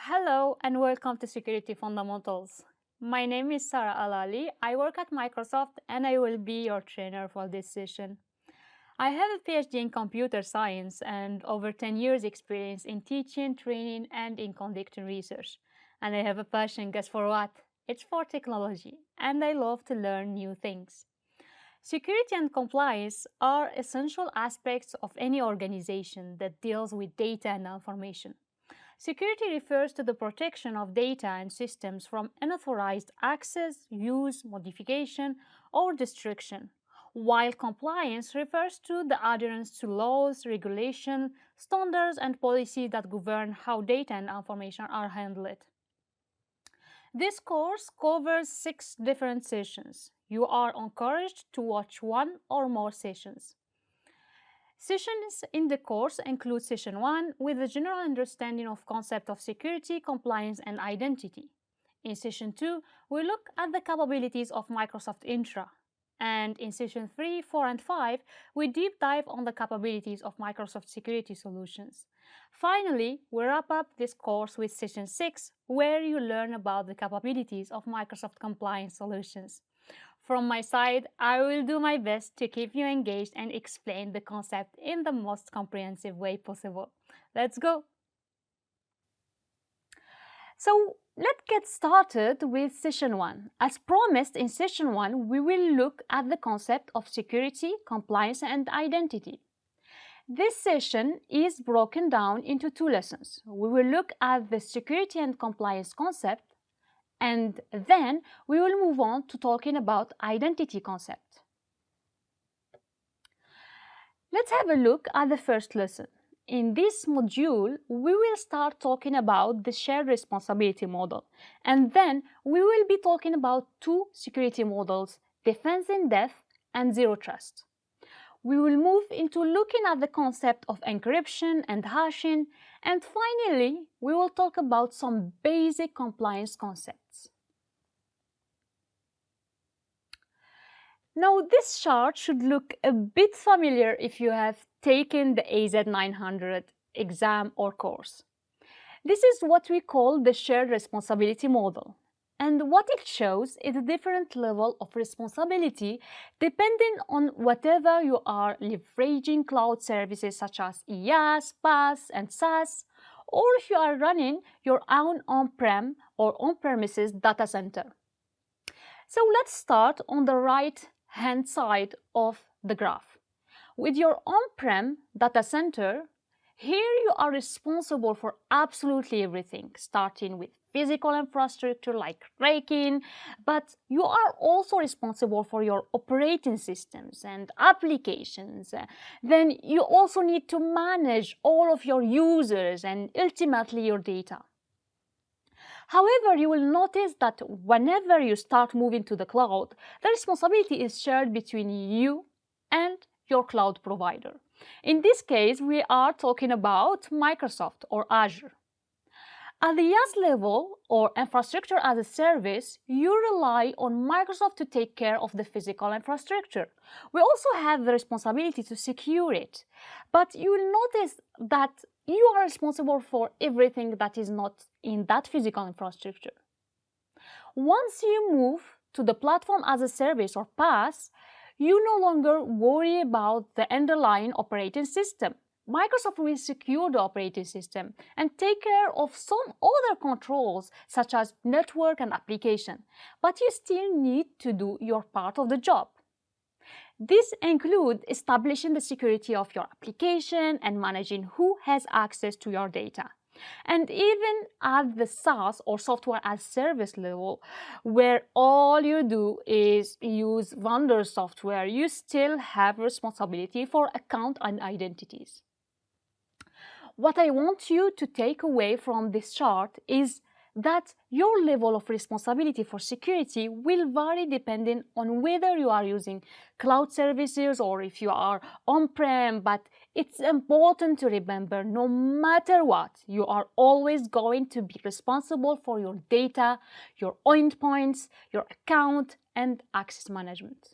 Hello and welcome to Security Fundamentals. My name is Sarah Alali. I work at Microsoft and I will be your trainer for this session. I have a PhD in computer science and over 10 years experience in teaching, training, and in conducting research. And I have a passion, guess for what? It's for technology, and I love to learn new things. Security and compliance are essential aspects of any organization that deals with data and information. Security refers to the protection of data and systems from unauthorized access, use, modification, or destruction, while compliance refers to the adherence to laws, regulation, standards, and policies that govern how data and information are handled. This course covers 6 different sessions. You are encouraged to watch one or more sessions. Sessions in the course include Session 1 with a general understanding of concept of security, compliance, and identity. In Session 2, we look at the capabilities of Microsoft Intra. And in Session 3, 4, and 5, we deep dive on the capabilities of Microsoft Security Solutions. Finally, we wrap up this course with Session 6, where you learn about the capabilities of Microsoft Compliance Solutions. From my side, I will do my best to keep you engaged and explain the concept in the most comprehensive way possible. Let's go! So, let's get started with Session 1. As promised in Session 1, we will look at the concept of security, compliance, and identity. This session is broken down into 2 lessons. We will look at the security and compliance concept, and then we will move on to talking about identity concept. Let's have a look at the first lesson. In this module, we will start talking about the shared responsibility model, and then we will be talking about 2 security models, defense in depth and zero trust. We will move into looking at the concept of encryption and hashing, and finally, we will talk about some basic compliance concepts. Now, this chart should look a bit familiar if you have taken the SC-900 exam or course. This is what we call the shared responsibility model. And what it shows is a different level of responsibility depending on whatever you are leveraging cloud services such as IaaS, PaaS, and SaaS, or if you are running your own on-prem or on-premises data center. So let's start on the right-hand side of the graph. With your on-prem data center, here you are responsible for absolutely everything, starting with physical infrastructure like racking, but you are also responsible for your operating systems and applications. Then you also need to manage all of your users and ultimately your data. However, you will notice that whenever you start moving to the cloud, the responsibility is shared between you and your cloud provider. In this case, we are talking about Microsoft or Azure. At the IaaS level, or infrastructure as a service, you rely on Microsoft to take care of the physical infrastructure. We also have the responsibility to secure it. But you will notice that you are responsible for everything that is not in that physical infrastructure. Once you move to the platform as a service or PaaS, you no longer worry about the underlying operating system. Microsoft will secure the operating system and take care of some other controls such as network and application, but you still need to do your part of the job. This includes establishing the security of your application and managing who has access to your data. And even at the SaaS or software as service level, where all you do is use vendor software, you still have responsibility for account and identities. What I want you to take away from this chart is that your level of responsibility for security will vary depending on whether you are using cloud services or if you are on-prem, but it's important to remember no matter what, you are always going to be responsible for your data, your endpoints, your account, and access management.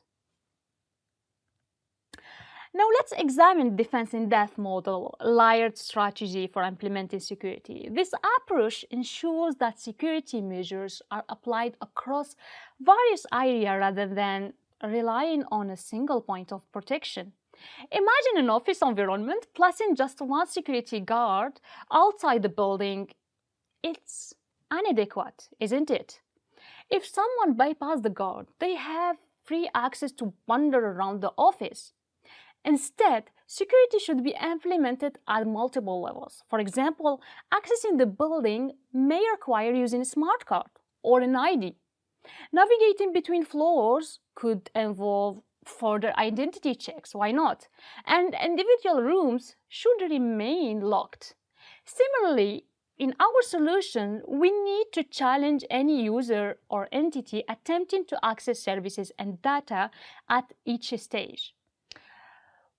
Now let's examine defense in depth model, layered strategy for implementing security. This approach ensures that security measures are applied across various areas rather than relying on a single point of protection. Imagine an office environment. Placing just one security guard outside the building, it's inadequate, isn't it? If someone bypasses the guard, they have free access to wander around the office. Instead, security should be implemented at multiple levels. For example, accessing the building may require using a smart card or an ID. Navigating between floors could involve further identity checks, why not? And individual rooms should remain locked. Similarly, in our solution, we need to challenge any user or entity attempting to access services and data at each stage.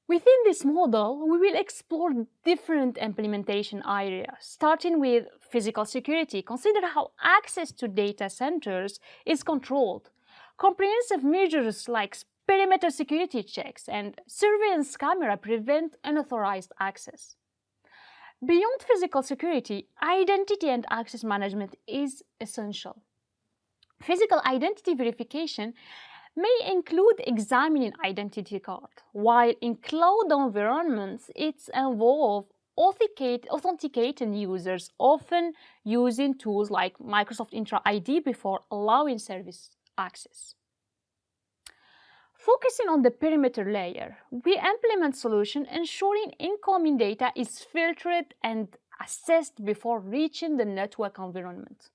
Within this model, we will explore different implementation areas, starting with physical security. Consider how access to data centers is controlled. Comprehensive measures like perimeter security checks and surveillance camera prevent unauthorized access. Beyond physical security, identity and access management is essential. Physical identity verification may include examining identity card, while in cloud environments it involves authenticating users, often using tools like Microsoft Entra ID before allowing service access. Focusing on the perimeter layer, we implement solutions ensuring incoming data is filtered and assessed before reaching the network environment.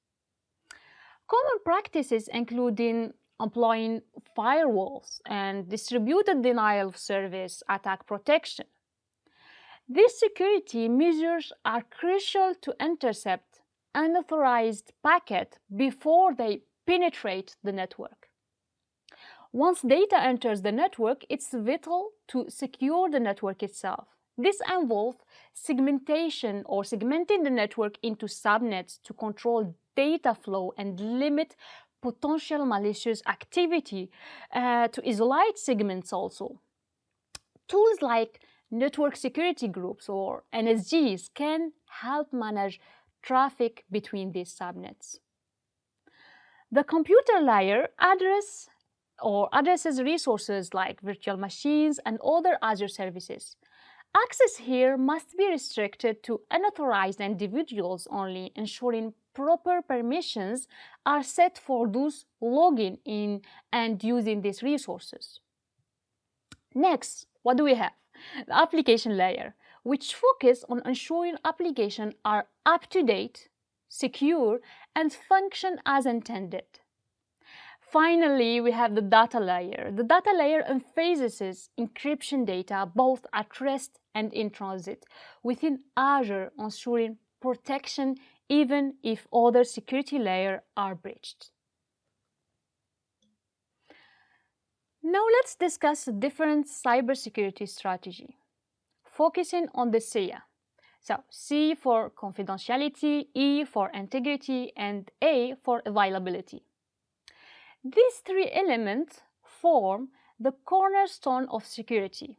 Common practices including employing firewalls and distributed denial of service attack protection. These security measures are crucial to intercept unauthorized packets before they penetrate the network. Once data enters the network, it's vital to secure the network itself. This involves segmentation or segmenting the network into subnets to control data flow and limit potential malicious activity, to isolate segments also. Tools like network security groups or NSGs can help manage traffic between these subnets. The computer layer addresses resources like virtual machines and other Azure services. Access here must be restricted to unauthorized individuals only, ensuring proper permissions are set for those logging in and using these resources. Next, what do we have? The application layer, which focuses on ensuring applications are up-to-date, secure, and function as intended. Finally, we have the data layer. The data layer emphasizes encryption data both at rest and in transit within Azure, ensuring protection even if other security layers are breached. Now let's discuss a different cybersecurity strategy, focusing on the SIA. So C for confidentiality, E for integrity, and A for availability. These three elements form the cornerstone of security.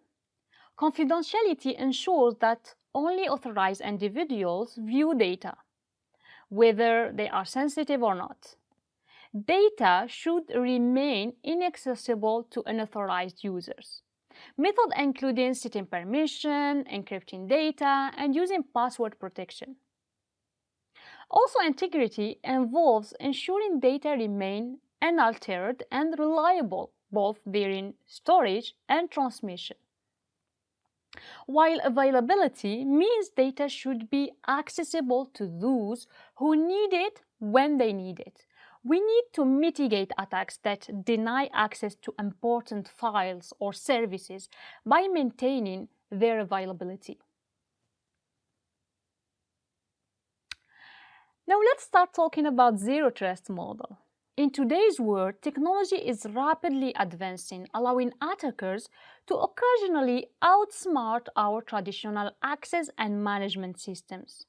Confidentiality ensures that only authorized individuals view data, whether they are sensitive or not. Data should remain inaccessible to unauthorized users. Methods including setting permission, encrypting data, and using password protection. Also, integrity involves ensuring data remain unaltered and reliable both during storage and transmission. While availability means data should be accessible to those who need it when they need it. We need to mitigate attacks that deny access to important files or services by maintaining their availability. Now let's start talking about zero trust model. In today's world, technology is rapidly advancing, allowing attackers to occasionally outsmart our traditional access and management systems.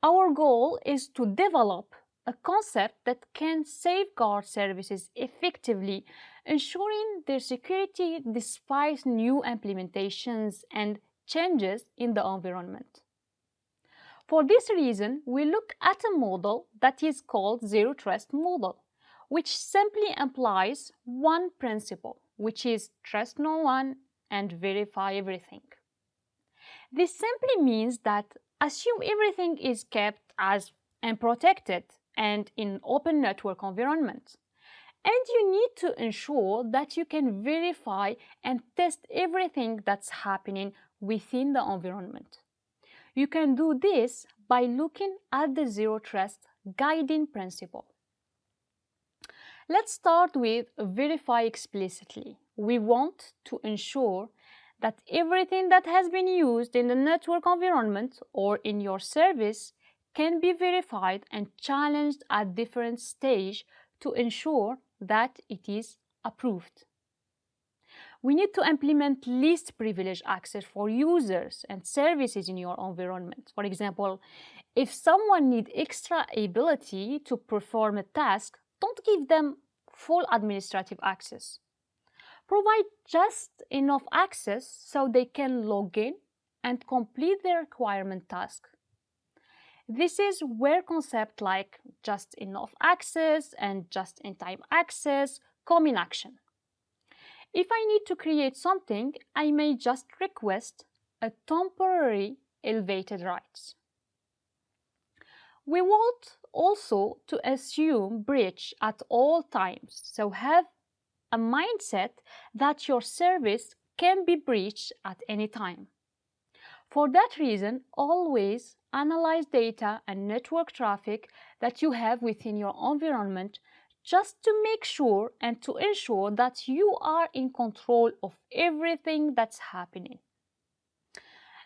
Our goal is to develop a concept that can safeguard services effectively ensuring their security despite new implementations and changes in the environment. For this reason, we look at a model that is called Zero Trust model, which simply implies one principle, which is trust no one and verify everything. This simply means that assume everything is kept as unprotected and in open network environments. And you need to ensure that you can verify and test everything that's happening within the environment. You can do this by looking at the Zero Trust guiding principle. Let's start with verify explicitly. We want to ensure that everything that has been used in the network environment or in your service can be verified and challenged at different stages to ensure that it is approved. We need to implement least privilege access for users and services in your environment. For example, if someone needs extra ability to perform a task, don't give them full administrative access. Provide just enough access so they can log in and complete their requirement task. This is where concepts like just enough access and just in time access come in action. If I need to create something, I may just request a temporary elevated rights. We want also to assume breach at all times, so have a mindset that your service can be breached at any time. For that reason, always analyze data and network traffic that you have within your environment just to make sure and to ensure that you are in control of everything that's happening.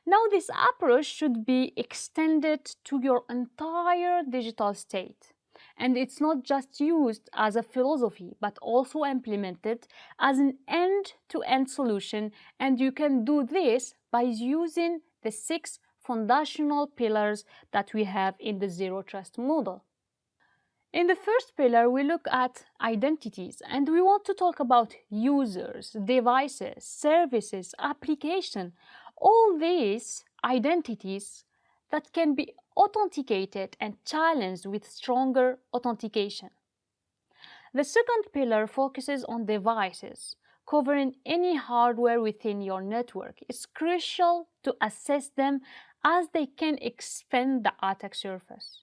Now, this approach should be extended to your entire digital state. And it's not just used as a philosophy, but also implemented as an end-to-end solution. And you can do this by using the 6 foundational pillars that we have in the Zero Trust model. In the first pillar, we look at identities, and we want to talk about users, devices, services, application, all these identities that can be authenticated and challenged with stronger authentication. The second pillar focuses on devices, covering any hardware within your network. It's crucial to assess them as they can expand the attack surface.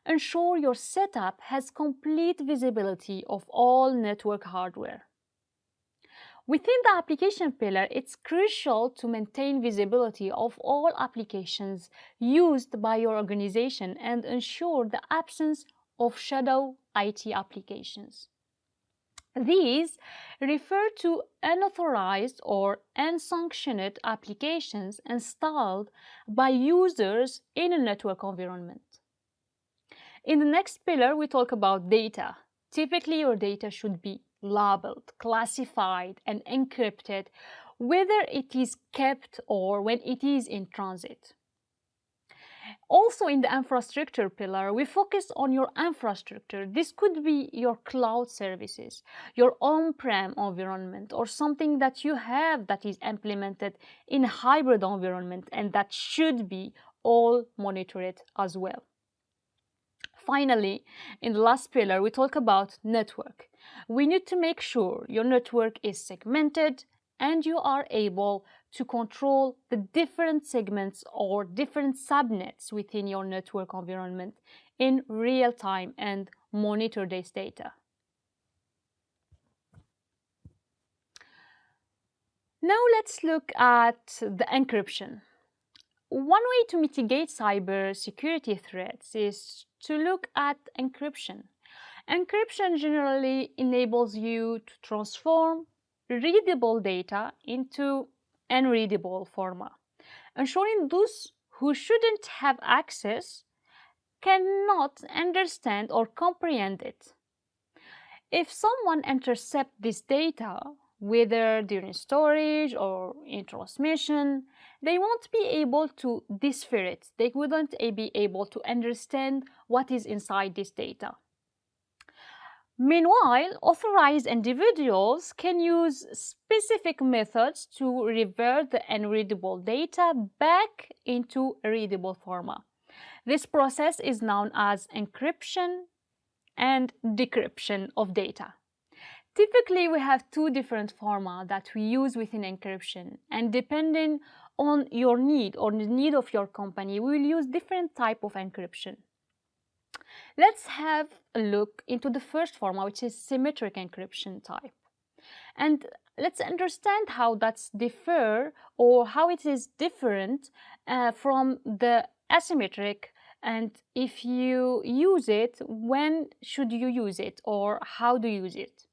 Ensure your setup has complete visibility of all network hardware. Within the application pillar, it's crucial to maintain visibility of all applications used by your organization and ensure the absence of shadow IT applications. These refer to unauthorized or unsanctioned applications installed by users in a network environment. In the next pillar, we talk about data. Typically, your data should be labeled, classified, and encrypted, whether it is kept or when it is in transit. Also, in the infrastructure pillar, we focus on your infrastructure. This could be your cloud services, your on-prem environment, or something that you have that is implemented in a hybrid environment and that should be all monitored as well. Finally, in the last pillar, we talk about network. We need to make sure your network is segmented and you are able to control the different segments or different subnets within your network environment in real time and monitor this data. Now let's look at the encryption. One way to mitigate cybersecurity threats is to look at encryption. Encryption generally enables you to transform readable data into unreadable format, ensuring those who shouldn't have access cannot understand or comprehend it. If someone intercepts this data, whether during storage or in transmission, they won't be able to decipher it. They wouldn't be able to understand what is inside this data. Meanwhile, authorized individuals can use specific methods to revert the unreadable data back into a readable format. This process is known as encryption and decryption of data. Typically, we have two different formats that we use within encryption, and depending on your need or the need of your company, we will use different type of encryption. Let's have a look into the first format, which is symmetric encryption type. And let's understand how that's differ or how it is different from the asymmetric, and if you use it, when should you use it or how do you use it.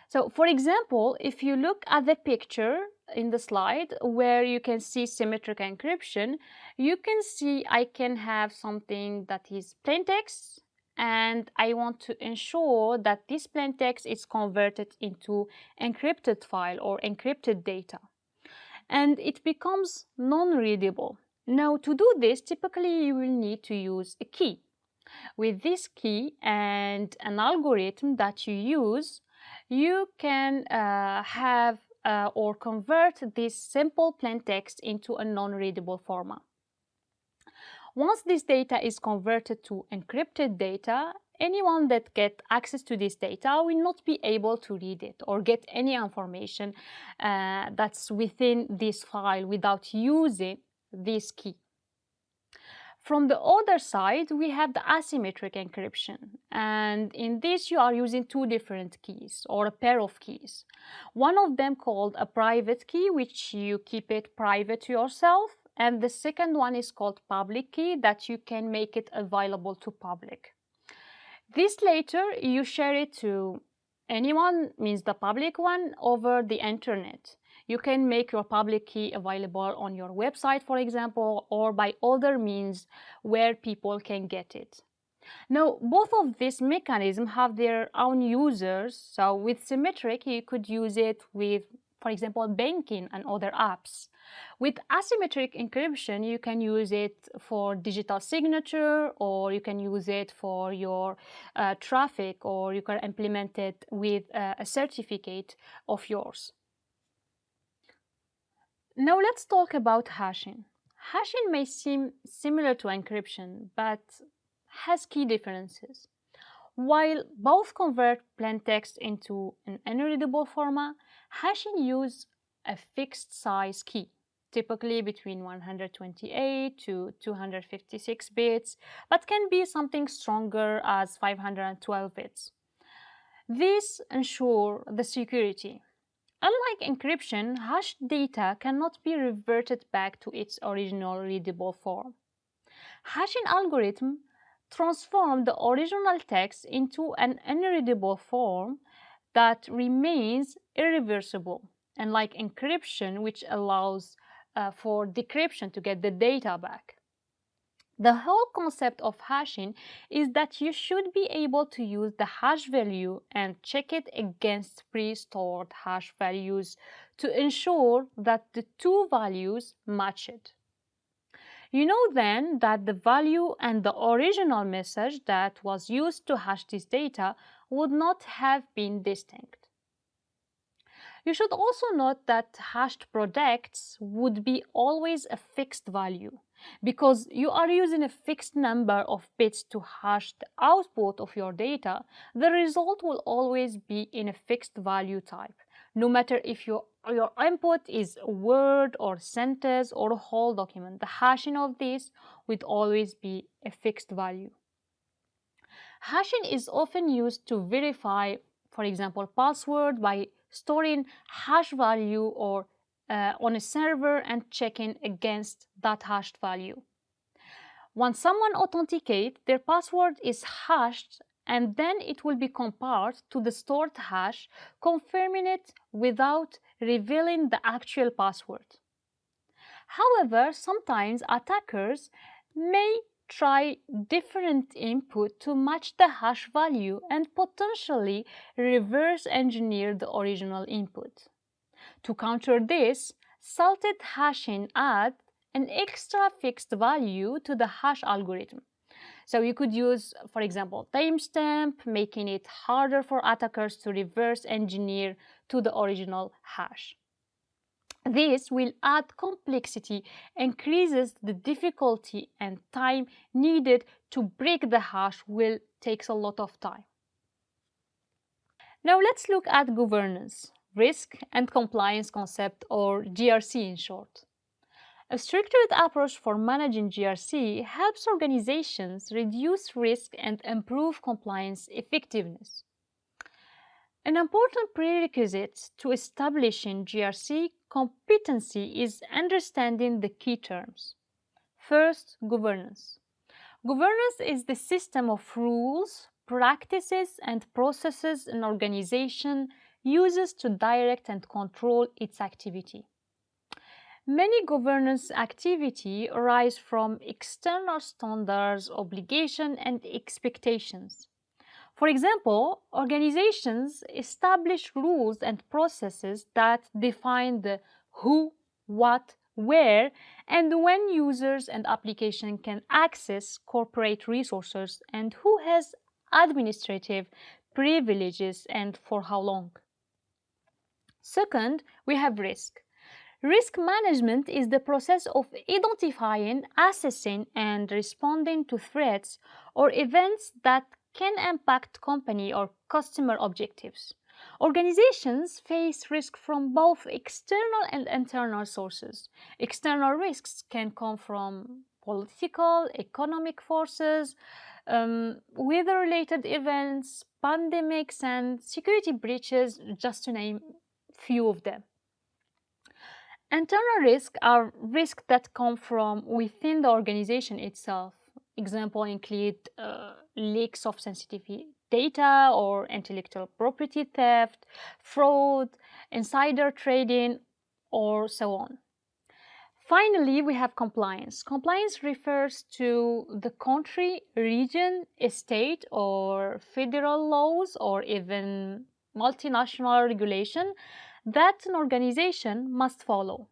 So for example, if you look at the picture in the slide where you can see symmetric encryption, you can see I can have something that is plain text, and I want to ensure that this plain text is converted into encrypted file or encrypted data, and it becomes non-readable. Now, to do this, typically you will need to use a key. With this key and an algorithm that you use, you can have or convert this simple plain text into a non-readable format. Once this data is converted to encrypted data, anyone that gets access to this data will not be able to read it or get any information that's within this file without using this key. From the other side, we have the asymmetric encryption, and in this you are using two different keys or a pair of keys. One of them called a private key, which you keep it private to yourself, and the second one is called public key, that you can make it available to public. This later you share it to anyone, means the public one, over the internet. You can make your public key available on your website, for example, or by other means where people can get it. Now, both of these mechanisms have their own users. So with symmetric, you could use it with, for example, banking and other apps. With asymmetric encryption, you can use it for digital signature, or you can use it for your traffic, or you can implement it with a certificate of yours. Now let's talk about hashing. Hashing may seem similar to encryption, but has key differences. While both convert plain text into an unreadable format, hashing uses a fixed size key, typically between 128 to 256 bits, but can be something stronger as 512 bits. This ensures the security. Unlike encryption, hashed data cannot be reverted back to its original readable form. Hashing algorithm transform the original text into an unreadable form that remains irreversible, unlike encryption, which allows for decryption to get the data back. The whole concept of hashing is that you should be able to use the hash value and check it against pre-stored hash values to ensure that the two values match it. You know then that the value and the original message that was used to hash this data would not have been distinct. You should also note that hashed products would be always a fixed value, because you are using a fixed number of bits to hash the output of your data. The result will always be in a fixed value type, no matter if your input is a word or sentence or a whole document. The hashing of this would always be a fixed value. Hashing is often used to verify, for example, password by storing hash value or on a server and checking against that hashed value. Once someone authenticates, their password is hashed, and then it will be compared to the stored hash, confirming it without revealing the actual password. However, sometimes attackers may try different input to match the hash value and potentially reverse engineer the original input. To counter this, salted hashing adds an extra fixed value to the hash algorithm. So you could use, for example, timestamp, making it harder for attackers to reverse engineer to the original hash. This will add complexity, increases the difficulty, and time needed to break the hash will takes a lot of time. Now let's look at governance, risk and compliance concept, or GRC in short. A structured approach for managing GRC helps organizations reduce risk and improve compliance effectiveness. An important prerequisite to establishing GRC competency is understanding the key terms. First, governance. Governance is the system of rules, practices, and processes an organization uses to direct and control its activity. Many governance activity arise from external standards, obligations, and expectations. For example, organizations establish rules and processes that define the who, what, where, and when users and applications can access corporate resources and who has administrative privileges and for how long. Second, we have risk. Risk management is the process of identifying, assessing, and responding to threats or events that can impact company or customer objectives. Organizations face risk from both external and internal sources. External risks can come from political, economic forces, weather-related events, pandemics, and security breaches, just to name few of them. Internal risks are risks that come from within the organization itself. Examples include leaks of sensitive data or intellectual property theft, fraud, insider trading, or so on. Finally, we have compliance. Compliance refers to the country, region, state, or federal laws, or even multinational regulation that an organization must follow.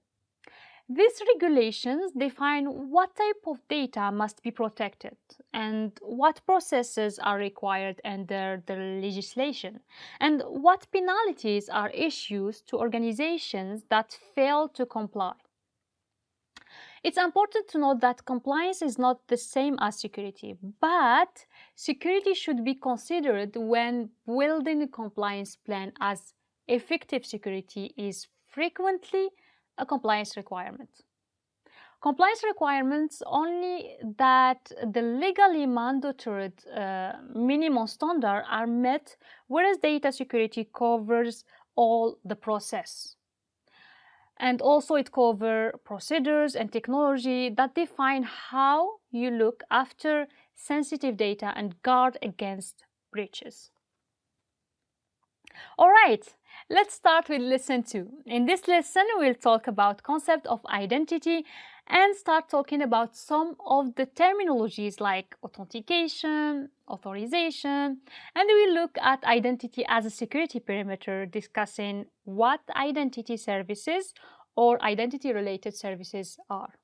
These regulations define what type of data must be protected and what processes are required under the legislation and what penalties are issued to organizations that fail to comply. It's important to note that compliance is not the same as security, but security should be considered when building a compliance plan, as effective security is frequently a compliance requirement. Compliance requirements only that the legally mandatory minimum standards are met, whereas data security covers all the process. And also it covers procedures and technology that define how you look after sensitive data and guard against breaches. All right, let's start with lesson 2. In this lesson, we'll talk about concept of identity and start talking about some of the terminologies like authentication, authorization, and we'll look at identity as a security perimeter, discussing what identity services or identity-related services are.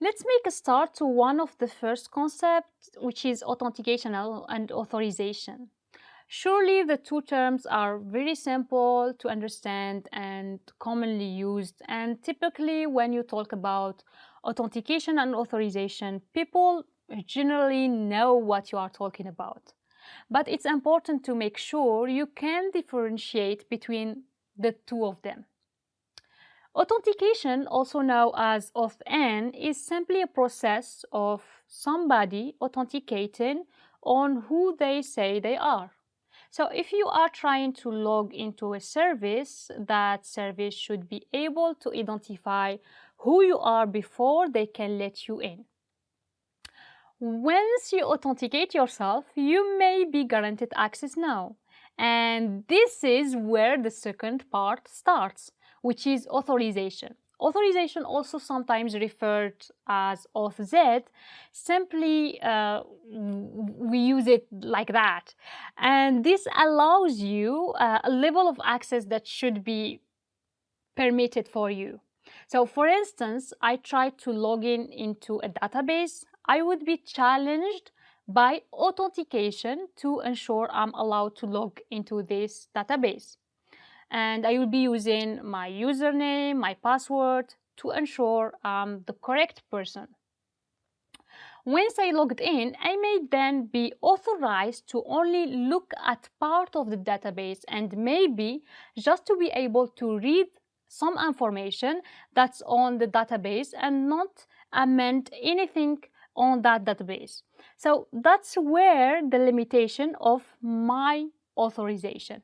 Let's make a start to one of the first concepts, which is authentication and authorization. Surely the two terms are very simple to understand and commonly used, and typically when you talk about authentication and authorization, people generally know what you are talking about. But it's important to make sure you can differentiate between the two of them. Authentication, also known as auth-in, is simply a process of somebody authenticating on who they say they are. So if you are trying to log into a service, that service should be able to identify who you are before they can let you in. Once you authenticate yourself, you may be guaranteed access now. And this is where the second part starts, which is authorization. Authorization, also sometimes referred as auth-z, simply we use it like that. And this allows you a level of access that should be permitted for you. So for instance, I try to log in into a database. I would be challenged by authentication to ensure I'm allowed to log into this database. And I will be using my username, my password to ensure I'm the correct person. Once I logged in, I may then be authorized to only look at part of the database and maybe just to be able to read some information that's on the database and not amend anything on that database. So that's where the limitation of my authorization.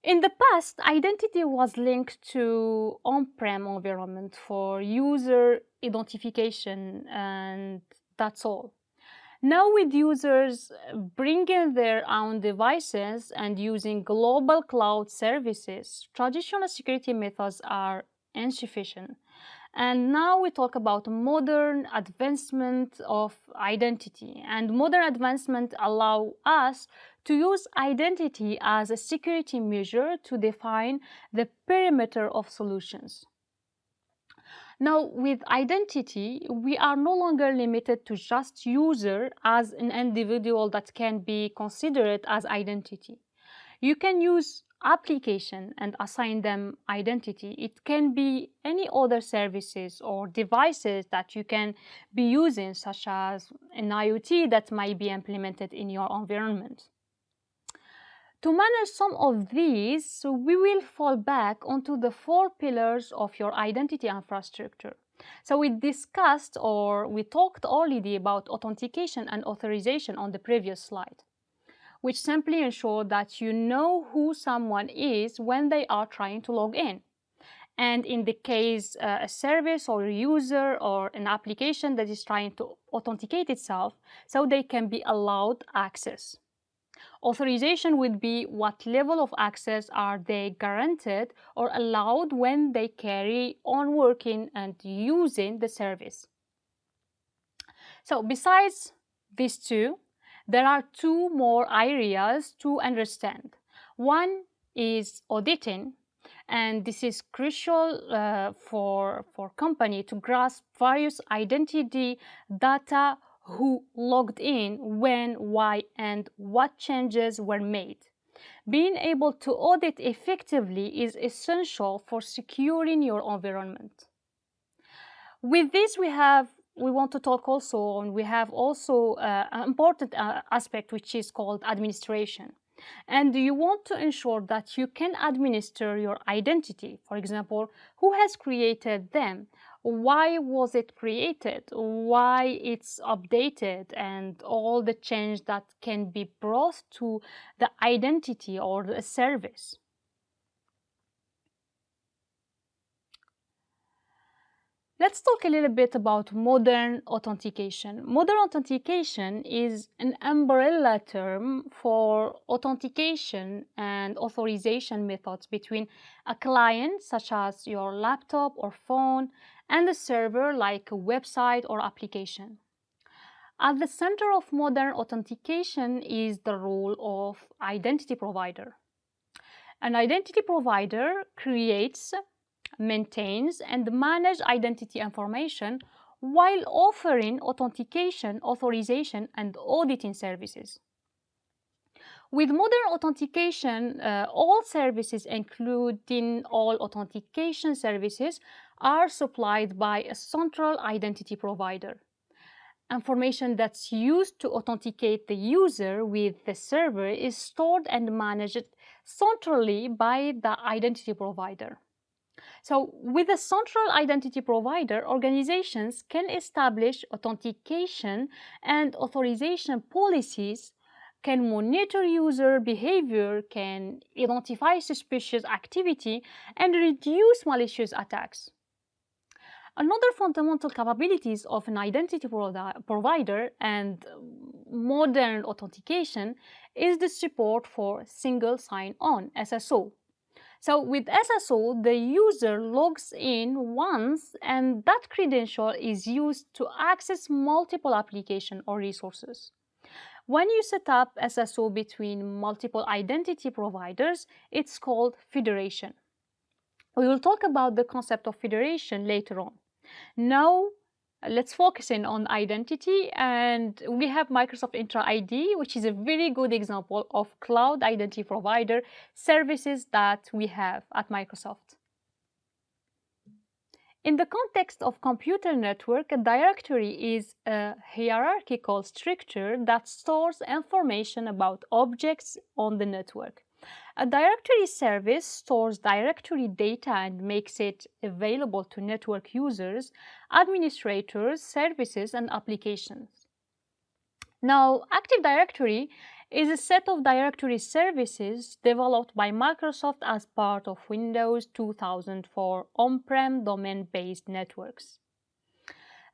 In the past, identity was linked to on-prem environment for user identification, and that's all. Now, with users bringing their own devices and using global cloud services, traditional security methods are insufficient. And now we talk about modern advancement of identity. And modern advancement allow us to use identity as a security measure to define the perimeter of solutions. Now, with identity, we are no longer limited to just user as an individual that can be considered as identity. You can use application and assign them identity. It can be any other services or devices that you can be using, such as an IoT that might be implemented in your environment. To manage some of these, we will fall back onto the 4 pillars of your identity infrastructure. So we discussed or we talked already about authentication and authorization on the previous slide, which simply ensure that you know who someone is when they are trying to log in. And in the case a service or a user or an application that is trying to authenticate itself, so they can be allowed access. Authorization would be what level of access are they granted or allowed when they carry on working and using the service. So besides these two, there are 2 more areas to understand. One is auditing, and this is crucial for company to grasp various identity data, who logged in, when, why, and what changes were made. Being able to audit effectively is essential for securing your environment. With this, we want to talk also, and we have also an important aspect which is called administration. And you want to ensure that you can administer your identity. For example, who has created them? Why was it created? Why it's updated? And all the change that can be brought to the identity or the service. Let's talk a little bit about modern authentication. Modern authentication is an umbrella term for authentication and authorization methods between a client, such as your laptop or phone, and a server like a website or application. At the center of modern authentication is the role of identity provider. An identity provider creates, maintains, and manages identity information while offering authentication, authorization, and auditing services. With modern authentication, all services, including all authentication services, are supplied by a central identity provider. Information that's used to authenticate the user with the server is stored and managed centrally by the identity provider. So, with a central identity provider, organizations can establish authentication and authorization policies, can monitor user behavior, can identify suspicious activity, and reduce malicious attacks. Another fundamental capabilities of an identity provider and modern authentication is the support for single sign-on, SSO. So with SSO, the user logs in once and that credential is used to access multiple applications or resources. When you set up SSO between multiple identity providers, it's called federation. We will talk about the concept of federation later on. Now, let's focus in on identity, and we have Microsoft Intra ID, which is a very good example of cloud identity provider services that we have at Microsoft. In the context of computer network, a directory is a hierarchical structure that stores information about objects on the network. A directory service stores directory data and makes it available to network users, administrators, services, and applications. Now, Active Directory is a set of directory services developed by Microsoft as part of Windows 2000 for on-prem domain-based networks.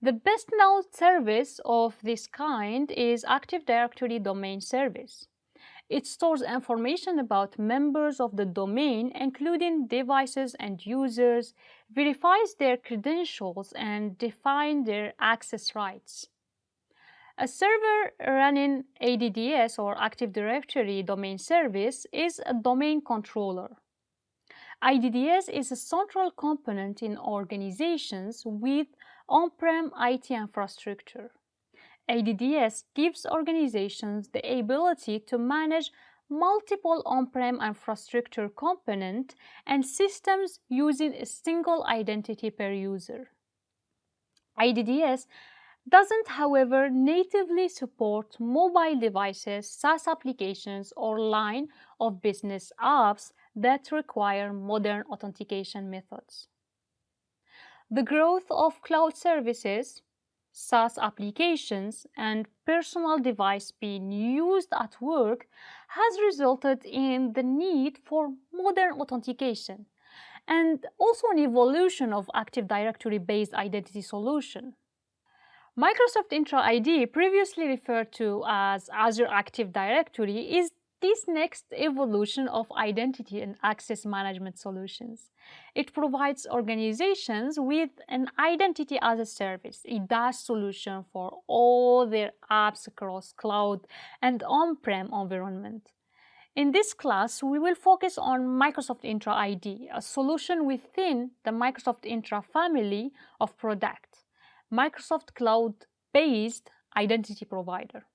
The best-known service of this kind is Active Directory Domain Service. It stores information about members of the domain, including devices and users, verifies their credentials, and defines their access rights. A server running ADDS or Active Directory Domain Service is a domain controller. IDDS is a central component in organizations with on-prem IT infrastructure. ADDS gives organizations the ability to manage multiple on-prem infrastructure components and systems using a single identity per user. IDDS doesn't, however, natively support mobile devices, SaaS applications, or line of business apps that require modern authentication methods. The growth of cloud services, SaaS applications, and personal device being used at work has resulted in the need for modern authentication and also an evolution of Active Directory-based identity solution. Microsoft Intra ID, previously referred to as Azure Active Directory, is this next evolution of identity and access management solutions. It provides organizations with an identity as a service, a DaaS solution for all their apps across cloud and on-prem environment. In this class, we will focus on Microsoft Intra ID, a solution within the Microsoft Intra family of products. Microsoft Cloud-based identity provider.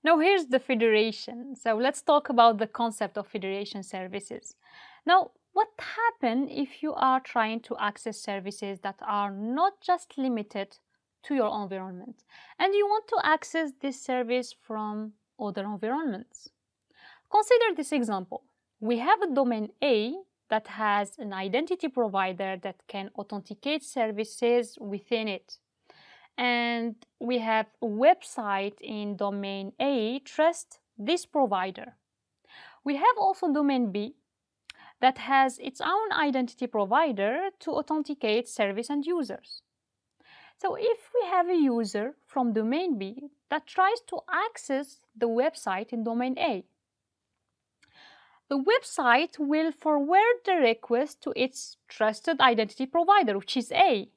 Now here's the federation. So let's talk about the concept of federation services. Now, what happens if you are trying to access services that are not just limited to your environment and you want to access this service from other environments? Consider this example. We have a domain A that has an identity provider that can authenticate services within it. And we have a website in domain A, trust this provider. We have also domain B that has its own identity provider to authenticate service and users. So if we have a user from domain B that tries to access the website in domain A, the website will forward the request to its trusted identity provider, which is A,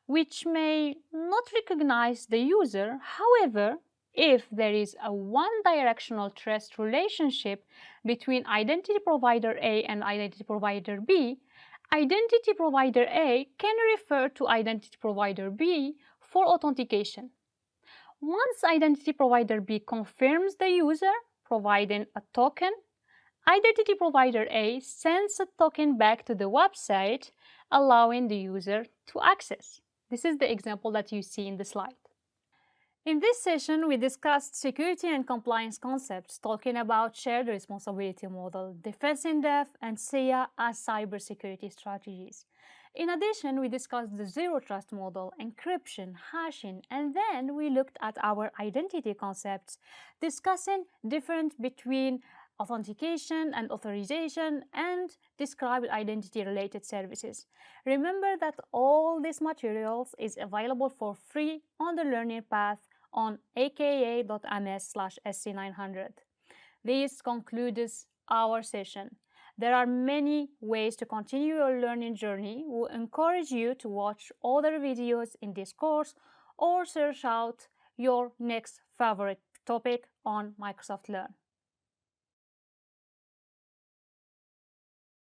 which may not recognize the user. However, if there is a one-directional trust relationship between identity provider A and identity provider B, identity provider A can refer to identity provider B for authentication. Once identity provider B confirms the user, providing a token, identity provider A sends a token back to the website, allowing the user to access. This is the example that you see in the slide. In this session, we discussed security and compliance concepts, talking about shared responsibility model, defense in depth, and SIA as cybersecurity strategies. In addition, we discussed the zero trust model, encryption, hashing, and then we looked at our identity concepts, discussing difference between authentication and authorization, and described identity-related services. Remember that all these materials is available for free on the learning path on aka.ms/SC-900. This concludes our session. There are many ways to continue your learning journey. We encourage you to watch other videos in this course or search out your next favorite topic on Microsoft Learn.